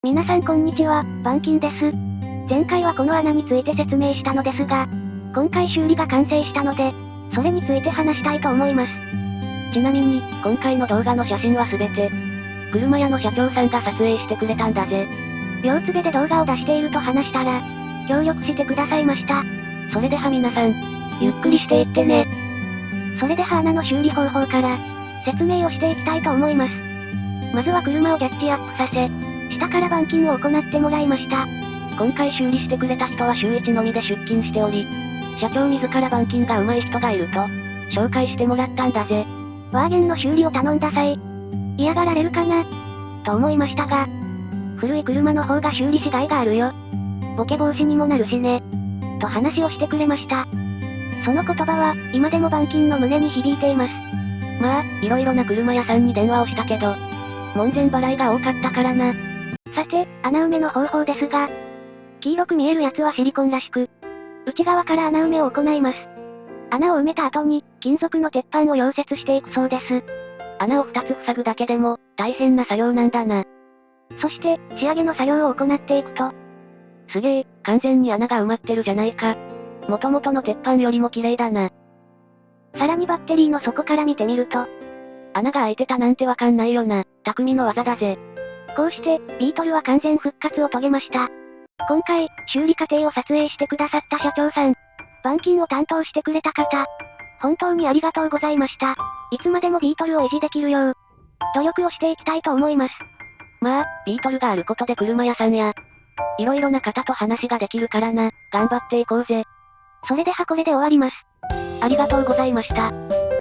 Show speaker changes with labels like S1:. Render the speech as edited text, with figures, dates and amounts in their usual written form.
S1: 皆さんこんにちは、板金です。前回はこの穴について説明したのですが、今回修理が完成したので、それについて話したいと思います。
S2: ちなみに、今回の動画の写真はすべて、車屋の社長さんが撮影してくれたんだぜ。
S1: 両つべで動画を出していると話したら、協力してくださいました。
S2: それでは皆さん、ゆっくりしていってね。
S1: それでは穴の修理方法から、説明をしていきたいと思います。まずは車をジャッジアップさせ、下から板金を行ってもらいました。
S2: 今回修理してくれた人は週1のみで出勤しており、社長自ら板金が上手い人がいると、紹介してもらったんだぜ。
S1: ワーゲンの修理を頼んだ際、嫌がられるかなと思いましたが、古い車の方が修理しがいがあるよ。ボケ防止にもなるしね。と話をしてくれました。その言葉は、今でも板金の胸に響いています。
S2: まあ、いろいろな車屋さんに電話をしたけど、門前払いが多かったからな。
S1: さて、穴埋めの方法ですが、黄色く見えるやつはシリコンらしく、内側から穴埋めを行います。穴を埋めた後に、金属の鉄板を溶接していくそうです。
S2: 穴を2つ塞ぐだけでも、大変な作業なんだな。
S1: そして、仕上げの作業を行っていくと、
S2: すげえ、完全に穴が埋まってるじゃないか。元々の鉄板よりも綺麗だな。
S1: さらにバッテリーの底から見てみると、
S2: 穴が開いてたなんてわかんないよな。匠の技だぜ。
S1: こうして、ビートルは完全復活を遂げました。今回、修理過程を撮影してくださった社長さん、板金を担当してくれた方、本当にありがとうございました。いつまでもビートルを維持できるよう、努力をしていきたいと思います。
S2: まあ、ビートルがあることで車屋さんや、いろいろな方と話ができるからな、頑張っていこうぜ。
S1: それではこれで終わります。
S2: ありがとうございました。